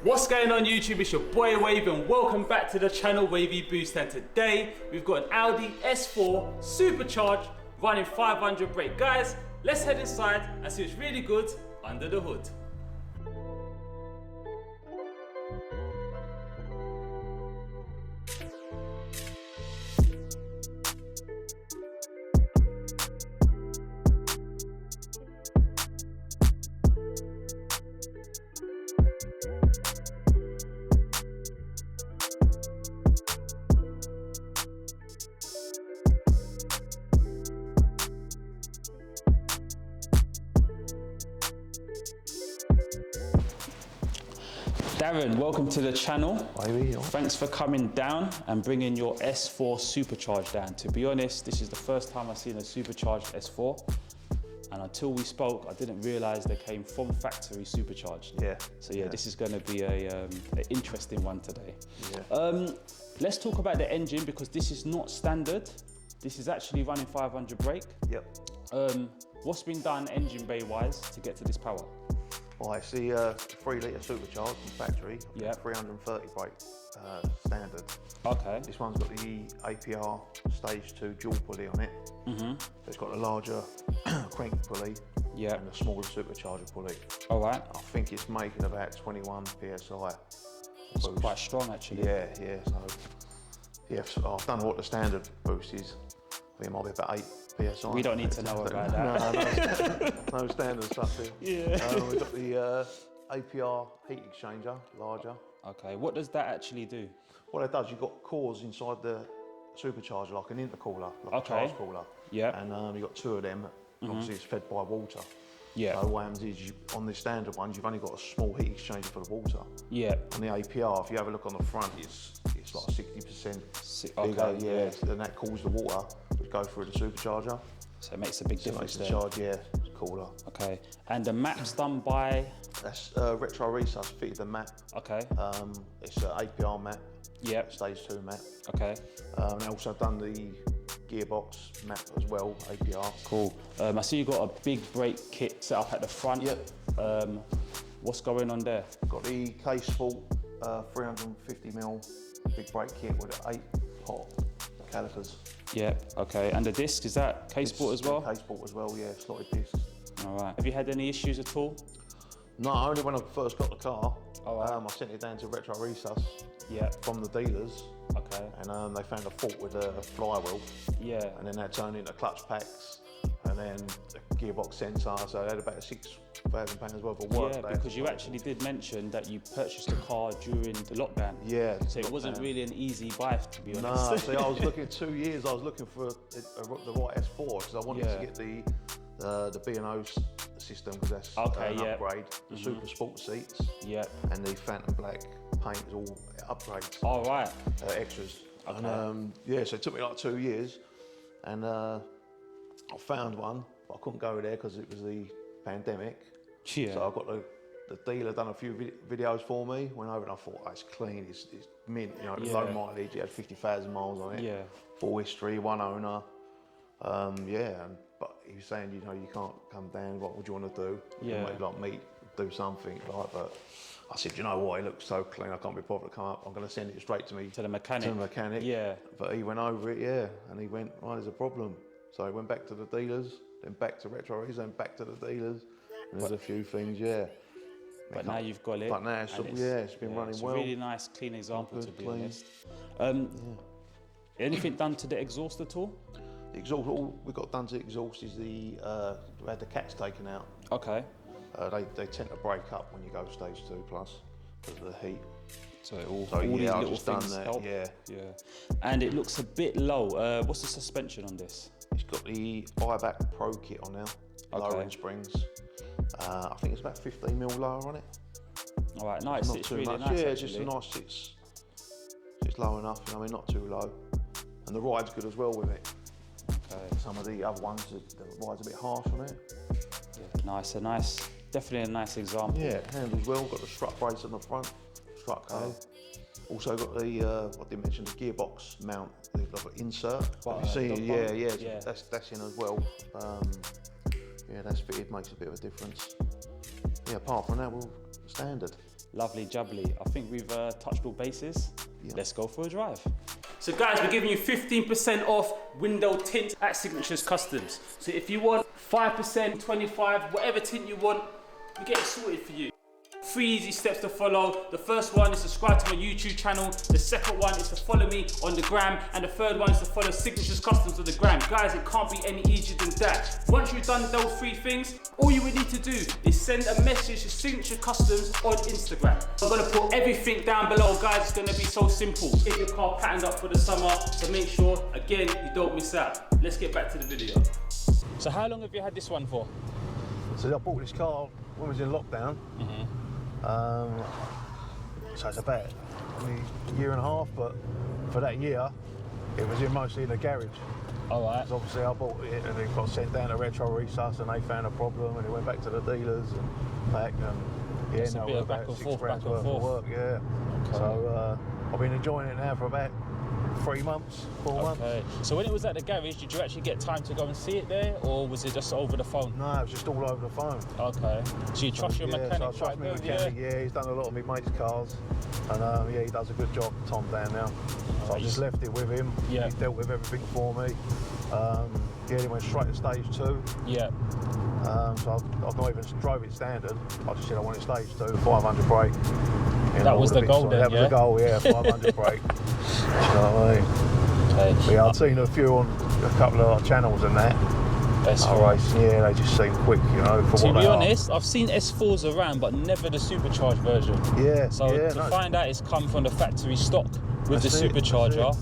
What's going on YouTube? It's your boy Wave and welcome back to the channel Wavvyboost, and today we've got an Audi S4 Supercharged running 500 brake. Guys, let's head inside and see what's really good under the hood. Darren, welcome to the channel. Thanks for coming down and bringing your S4 Supercharged down. To be honest, this is the first time I've seen a Supercharged S4. And until we spoke, I didn't realise they came from factory supercharged. Yeah. So yeah, this is going to be an interesting one today. Yeah. Let's talk about the engine because this is not standard. This is actually running 500 brake. Yep. What's been done engine bay wise to get to this power? Well, it's the 3 litre supercharged from factory. Yeah. 330 brake standard. Okay. This one's got the APR stage 2 dual pulley on it. So it's got a larger crank pulley. Yeah. And a smaller supercharger pulley. All right. I think it's making about 21 PSI. It's quite strong actually. Yeah, yeah. So yeah, so I don't know what the standard boost is. I think it might be about 8 PSI. We don't need to know about that. No standard stuff here. Yeah. We've got the APR heat exchanger, larger. Okay, what does that actually do? What it does, you've got cores inside the supercharger, like an intercooler, like a charge cooler. Yeah. And you've got 2 of them. Obviously, it's fed by water. Yeah. So what happens is, on the standard ones, you've only got a small heat exchanger for the water. Yeah. On the APR, if you have a look on the front, it's like 60% bigger. Okay, yeah. And that cools the water, which goes through the supercharger. So it makes a big difference Makes the there. charge, yeah, cooler. Okay, and the map's done by? That's Retro Resus fitted the map. Okay. It's an APR map. Yep. Stage 2 map. Okay. And I also done the gearbox map as well, APR. Cool. I see you got a big brake kit set up at the front. Yep. What's going on there? Got the Case Fault 350mm big brake kit with 8 hot calipers. Yeah. Okay. And the disc, is that case sport as well? Case Fault as well, yeah, slotted discs. All right. Have you had any issues at all? No, only when I first got the car. All right. I sent it down to Retro Resus. Yeah. From the dealers. Okay. And they found a fault with the flywheel. Yeah. And then that turned into clutch packs and then the gearbox sensor. So they had about £6,000 worth of work. Yeah, because you actually did mention that you purchased a car during the lockdown. Yeah. So it wasn't really an easy buy, to be honest. No, see, I was looking 2 years. I was looking for the right S4 because I wanted to get the B&O system because that's an upgrade. The Super Sport seats. Yeah. And the Phantom Black paint is all upgrades. All right. Extras. Okay. And yeah, so it took me like 2 years, and I found one, but I couldn't go there because it was the pandemic. Yeah. So I got the dealer done a few videos for me. Went over and I thought, oh, it's clean, it's mint. You know, low mileage. It had 50,000 miles on it. Yeah. Full history, one owner. But he was saying, you know, you can't come down. What would you want to do? Yeah. Maybe like me, do something like that. I said, you know what, it looks so clean, I can't be bothered to come up. I'm going to send it straight to me. To the mechanic? To the mechanic. Yeah. But he went over it, yeah, and he went, oh, there's a problem. So he went back to the dealers, then back to Retro Resus, then back to the dealers. And there's a few things, yeah. But now you've got it. But now it's been running well. It's a really nice, clean example, to be honest. Anything done to the exhaust at all? The exhaust, all we got done to the exhaust is we had the cats taken out. Okay. They tend to break up when you go stage 2 plus because of the heat. So all these little things help. Yeah. And it looks a bit low. What's the suspension on this? It's got the buyback Pro kit on now, lowering springs. I think it's about 15mm lower on it. All right, nice. It's really nice. Yeah, it's just a nice. It's low enough. You know, I mean, not too low, and the ride's good as well with it. Okay. Some of the other ones, the ride's a bit harsh on it. Yeah, nice. Definitely a nice example. Yeah, handles well. Got the strut brace on the front. Strut car. Also got the what did I mention? The gearbox mount, the insert. Have you seen? Yeah. That's in as well. Yeah, that's fitted. Makes a bit of a difference. Yeah, apart from that, we're standard. Lovely jubbly. I think we've touched all bases. Yeah. Let's go for a drive. So guys, we're giving you 15% off window tint at Signatures Customs. So if you want 5%, 25, whatever tint you want, we get it sorted for you. 3 easy steps to follow. The first one is subscribe to my YouTube channel. The second one is to follow me on the gram. And the third one is to follow Signatures Customs on the gram. Guys, it can't be any easier than that. Once you've done those 3 things, all you would need to do is send a message to Signature Customs on Instagram. I'm gonna put everything down below, guys. It's gonna be so simple. Get your car patterned up for the summer, so make sure, again, you don't miss out. Let's get back to the video. So how long have you had this one for? So I bought this car when I was in lockdown. So it's about a year and a half, but for that year, it was mostly in the garage. All right. So obviously I bought it and it got sent down to Retro Resus and they found a problem and it went back to the dealers and back and yeah, no, about back and forth, worth of work, yeah. Okay. So I've been enjoying it now for about 3 months, 4 months. Okay. So when it was at the garage, did you actually get time to go and see it there, or was it just over the phone? No, it was just all over the phone. Okay. So you trust your mechanic? So I trust my mechanic, yeah. He's done a lot of my mate's cars, and yeah, he does a good job, Tom, down now. So I just left it with him. Yeah. He dealt with everything for me. Yeah, he went straight to stage 2. Yeah. So I've not even drove it standard. I just said I wanted stage 2, 500 brake. That was the goal then, That was the goal, yeah, 500 brake. You know what I mean? Okay. But yeah, I've seen a few on a couple of channels and that. S4. Yeah, they just seem quick, you know, for what they are. To be honest, I've seen S4s around, but never the supercharged version. Yeah. So to find out it's come from the factory stock with the supercharger.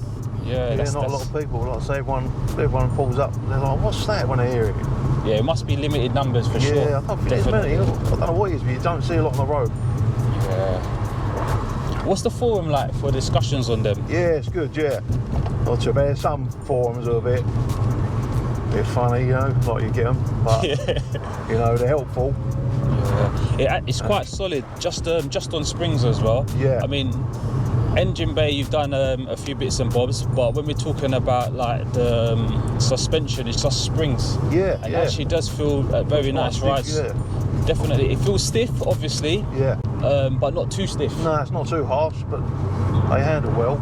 Yeah, not a lot of people. Like I say, everyone pulls up. They're like, "What's that?" when they hear it. Yeah, it must be limited numbers for sure. Yeah, I don't think there's many. I don't know what it is, but you don't see a lot on the road. Yeah. What's the forum like for discussions on them? Yeah, it's good. Yeah, not too bad. Some forums are a bit funny, you know, like you get them, but you know, they're helpful. Yeah, it's quite solid. Just on springs as well. Yeah. I mean, engine bay, you've done a few bits and bobs, but when we're talking about like the suspension, it's just springs. Yeah, and it actually does feel very nice rides. Yeah. Definitely, it feels stiff, obviously. Yeah. But not too stiff. No, it's not too harsh, but they handle well.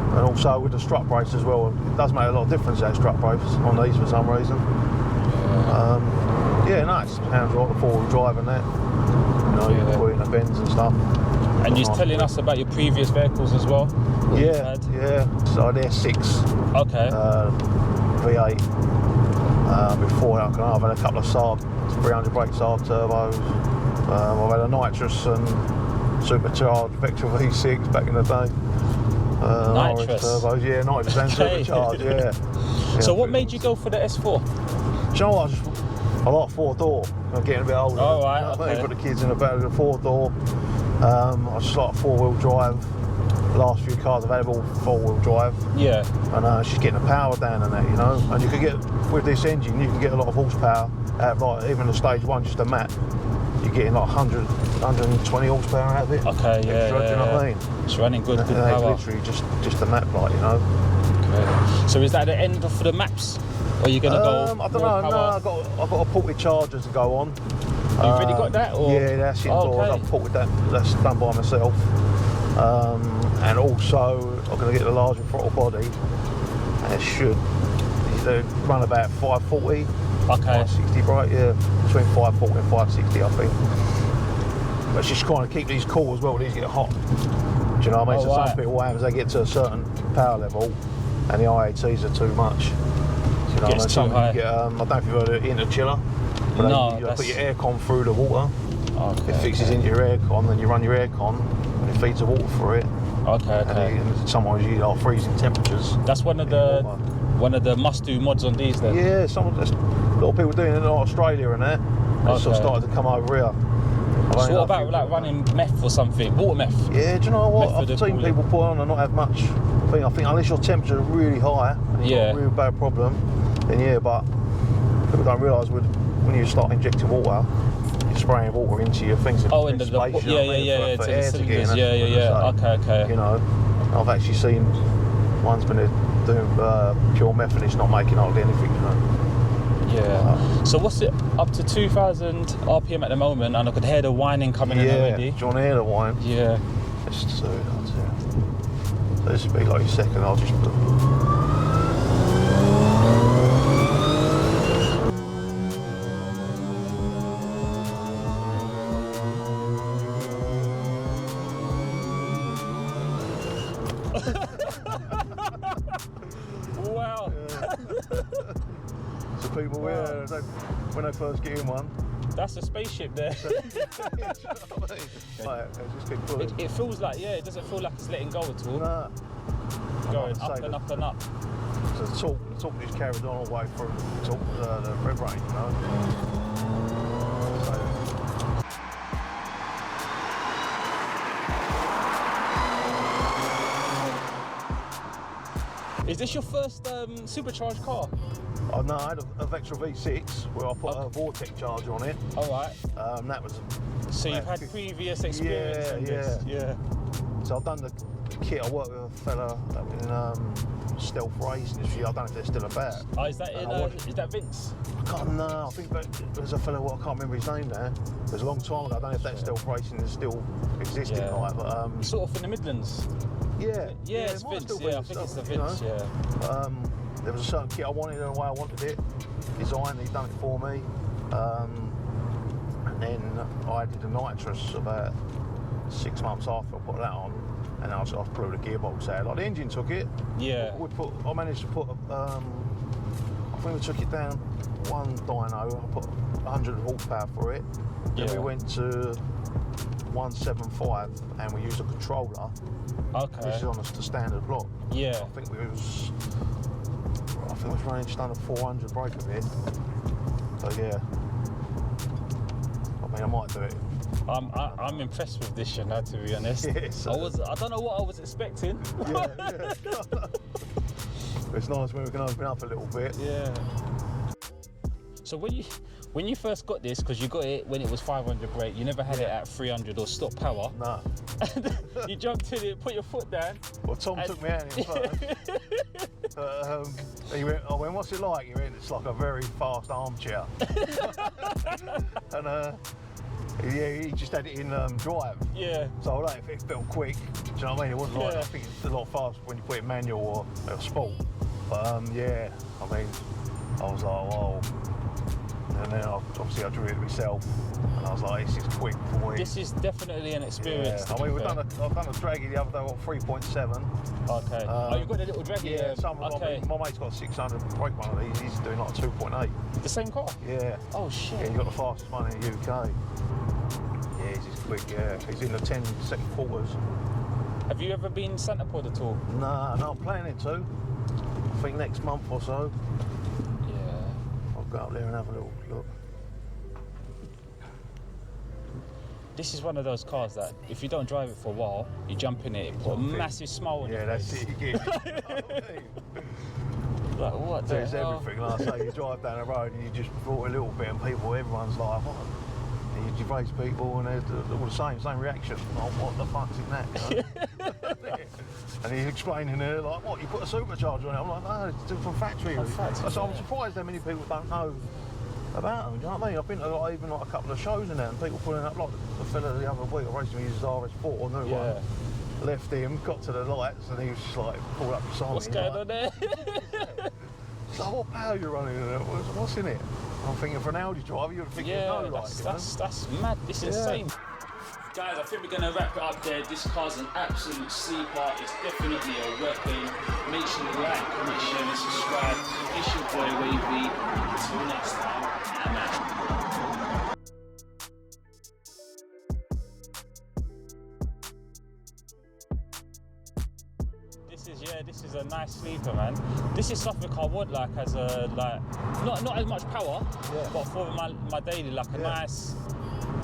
And also with the strut brace as well, it does make a lot of difference, that strut brace on these for some reason. Yeah, nice. Handles like the 4-wheel drive and that. You know, you can put in the bends and stuff. And you're telling us about your previous vehicles as well? Yeah. So they're 6. Okay. V8. Before that, I've had a couple of Saab 300 brake Saab turbos. I've had a nitrous and supercharged Vectra V6 back in the day. Nitrous? Turbos, yeah, nitrous and supercharged, yeah. So what made you go for the S4? Do you know what? I like 4-door. I'm getting a bit older. Oh, right, you know, okay. Put the kids in the back of the 4-door. I just like 4-wheel drive. The last few cars I've had all 4-wheel drive. Yeah. And it's just getting the power down and that, you know. And you can get, with this engine, you can get a lot of horsepower out of, like, even the stage 1, just a mat. You're getting like 120 horsepower out of it. Okay, yeah. Do you know what I mean? It's running good power. Literally just a map light, you know. Okay. So is that the end for the maps? Or are you going to go I don't know, no, I've got a ported charger to go on. You've already got that? Or? Yeah, that's indoors. I've ported that, that's done by myself. And also, I'm going to get the larger throttle body. And it should run about 540. Okay. 560 brake, yeah. Between 540 and 560, I think. But it's just kind of keep these cool as well, these get hot. Do you know what I mean? So some people, what happens, they get to a certain power level and the IATs are too much. You know, gets too high. Get, I don't know if you've heard of interchiller. No, you put your aircon through the water. Okay, it fixes into your aircon, then you run your aircon and it feeds the water through it. Okay. And sometimes you get freezing temperatures. That's one of the must-do mods on these then? Yeah, a lot of people doing it in Australia and that. They sort of started to come over here. So what about like running meth or something? Water meth? Yeah, do you know what? I've seen people put on and not have much. I think unless your temperature is really high and you've got a really bad problem, then yeah, but people don't realise when you start injecting water, you're spraying water into your things. Oh, into the space, yeah. To the cylinders. Yeah. Okay. You know, I've actually seen one's been doing pure meth and it's not making hardly anything, you know. Yeah. So what's it up to 2,000 RPM at the moment, and I could hear the whining coming in already. Yeah. Do you want to hear the whine? Yeah. Let's just do it. So this will be like a second. I'll just put. Wow. Yeah. So people, when they first get in one. That's a spaceship there. It feels like, yeah, it doesn't feel like it's letting go at all. Nah. Going up and up and up. So the talk just carried on all the way through the red range, you know. Is this your first supercharged car? Oh no, I had a Vectra V6 where I put a Vortex charger on it. All right. That was. So you've had previous experience in this? Yeah. So I've done the kit. I worked with a fella in stealth racing. I don't know if they're still about. Oh, is that is that Vince? I can't know. I think there's a fella. I can't remember his name now. It was a long time ago. I don't know if that stealth racing is still existing. Yeah. Like, but sort of in the Midlands. Yeah. Yeah, it's Vince. Yeah, I think it's the Vince. You know? Yeah. There was a certain kit I wanted in the way I wanted it. Designed, he'd done it for me. And then I did a nitrous about 6 months after I put that on, and I blew the gearbox out. Like the engine took it. Yeah. I managed to put. I think we took it down one dyno. I put 100 horsepower for it. Then we went to 175, and we used a controller. Okay. This is on the standard block. Yeah. I think it was running just under 400 brake a bit. So yeah. I mean, I might do it. I'm impressed with this, you know, to be honest. Yes. I don't know what I was expecting. Yeah. It's nice when we can open up a little bit. Yeah. So when you first got this, because you got it when it was 500 brake, you never had it at 300 or stop power. No. You jumped in it, put your foot down. Well, Tom took me out in first. He went, I went, what's it like? He went, it's like a very fast armchair. And he just had it in drive. Yeah. So like, it felt quick. Do you know what I mean? It wasn't like, I think it's a lot faster when you put it manual or sport. But yeah, I mean, I was like, whoa. And then obviously I drew it myself, and I was like, this is quick for me. This is definitely an experience. Yeah. I mean, I've done a draggy the other day, 3.7. Okay. Oh, you've got a little draggy? Yeah, my mate's got a 600 brake one of these. He's doing like a 2.8. The same car? Yeah. Oh shit. Yeah, he's got the fastest one in the UK. Yeah, he's just quick. Yeah, he's in the 10-second quarters. Have you ever been Santa Pod at all? No, I'm planning to. I think next month or so. Go up there and have a little look. This is one of those cars that if you don't drive it for a while, you jump in it, put a massive smile on your face. Yeah, that's it. You get like what the There's hell? everything. Like I say, you drive down the road and you just brought a little bit, and everyone's like, what? And you race people and they're all the same reaction. Like, what the fuck's in that? You know? And he's explaining it like, what, you put a supercharger on it? I'm like, no, it's from factory. So I'm surprised how many people don't know about them, do you know what I mean? I've been to even a couple of shows in there, and people pulling up, like the fella the other week, I raced him, he uses RS4, a new one. Left him, got to the lights, and he was just like, pulled up beside me. What's going on there? It's like, what power are you running in it? What's in it? I'm thinking for an Audi driver, you'd think you'd know, that's mad, this is insane. Guys, I think we're going to wrap it up there. This car's an absolute sleeper. It's definitely a weapon. Make sure you like, comment, share, and subscribe. It's your boy Wavy. Until next time, I'm out. This is a nice sleeper, man. This is something I would like as a not as much power, but for my daily, like a nice.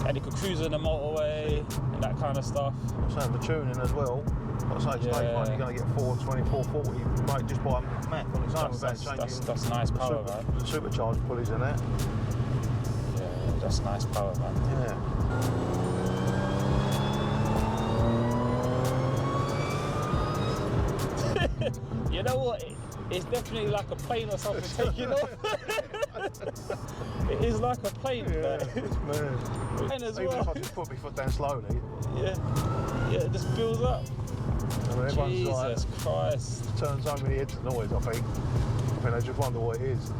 And it could cruise on the motorway and that kind of stuff. I'm saying the tuning as well. Like I say, stage one, you're going to get 420, 440, right, just by a Mac on its own. That's nice power, man. The supercharged pulleys in there. Yeah, that's nice power, man. Yeah. You know what? It's definitely like a plane or something taking off. It's like a plane. Yeah, it's mad. And as Even well. if I just put my foot down slowly. Yeah. Yeah, it just builds up. I mean, Jesus Christ. Turns so many heads of noise, I think. I mean, they just wonder what it is.